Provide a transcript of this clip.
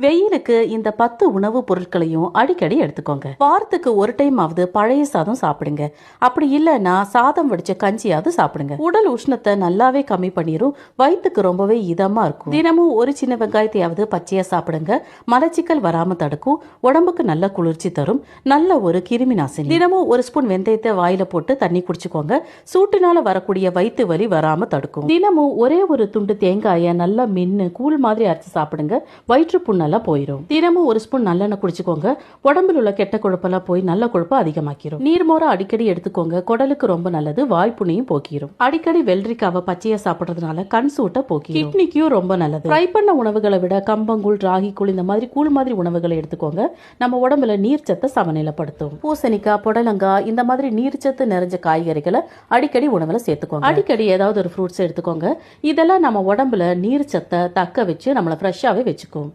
வெயிலுக்கு இந்த 10 உணவு பொருட்களையும் அடிக்கடி எடுத்துக்கோங்க. வாரத்துக்கு ஒரு டைம் ஆவது பழைய சாதம் சாப்பிடுங்க. அப்படி இல்லைன்னா சாதம் வடிச்ச கஞ்சியாவது சாப்பிடுங்க. உடல் உஷ்ணத்தை நல்லாவே கம்மி பண்ணிரும். வயிற்றுக்கு ரொம்பவே இதமா இருக்கும். தினமும் ஒரு சின்ன வெங்காயத்தையாவது பச்சையா சாப்பிடுங்க. மலச்சிக்கல் வராம தடுக்கும். உடம்புக்கு நல்ல குளிர்ச்சி தரும். நல்ல ஒரு கிருமி நாசினி. தினமும் ஒரு ஸ்பூன் வெந்தயத்தை வாயில போட்டு தண்ணி குடிச்சுக்கோங்க. சூட்டினால வரக்கூடிய வயிற்று வலி வராம தடுக்கும். தினமும் ஒரே ஒரு துண்டு தேங்காயை நல்லா மென்னு கூழ் மாதிரி அரைச்சு சாப்பிடுங்க. வயிற்று நல்லா போயிடும். தினமும் ஒரு ஸ்பூன் நல்லெண்ணெய் குடிச்சுக்கோங்க. உடம்புல உள்ள கெட்ட கொழுப்பெல்லாம் போய் நல்ல கொழுப்பை அதிகமாக்கிரும். நீர்மோர அடிக்கடி எடுத்துக்கோங்க. குடலுக்கு ரொம்ப நல்லது. வாய்ப்புனையும் போக்கிரும். அடிக்கடி வெள்ளரிக்காவை பச்சையா சாப்பிடுறதுனால கண் சூட்டை போக்கிரும். கிட்னிக்கும் ரொம்ப நல்லது. ஃப்ரை பண்ண உணவுகளை விட கம்பங்கூழ், ராகி கூழ் இந்த மாதிரி கூழ் மாதிரி உணவுகளை எடுத்துக்கோங்க. நம்ம உடம்புல நீர்ச்சத்தை சமநிலைப்படுத்தும். பூசணிக்காய், புடலங்காய் இந்த மாதிரி நீர்ச்சத்து நிறைஞ்ச காய்கறிகளை அடிக்கடி உணவுல சேர்த்துக்கோங்க. அடிக்கடி ஏதாவது ஒரு ஃப்ரூட்ஸ் எடுத்துக்கோங்க. இதெல்லாம் நம்ம உடம்புல நீர்ச்சத்தை தக்க வச்சு நம்மளை ஃப்ரெஷ்ஷாவே வச்சுக்கும்.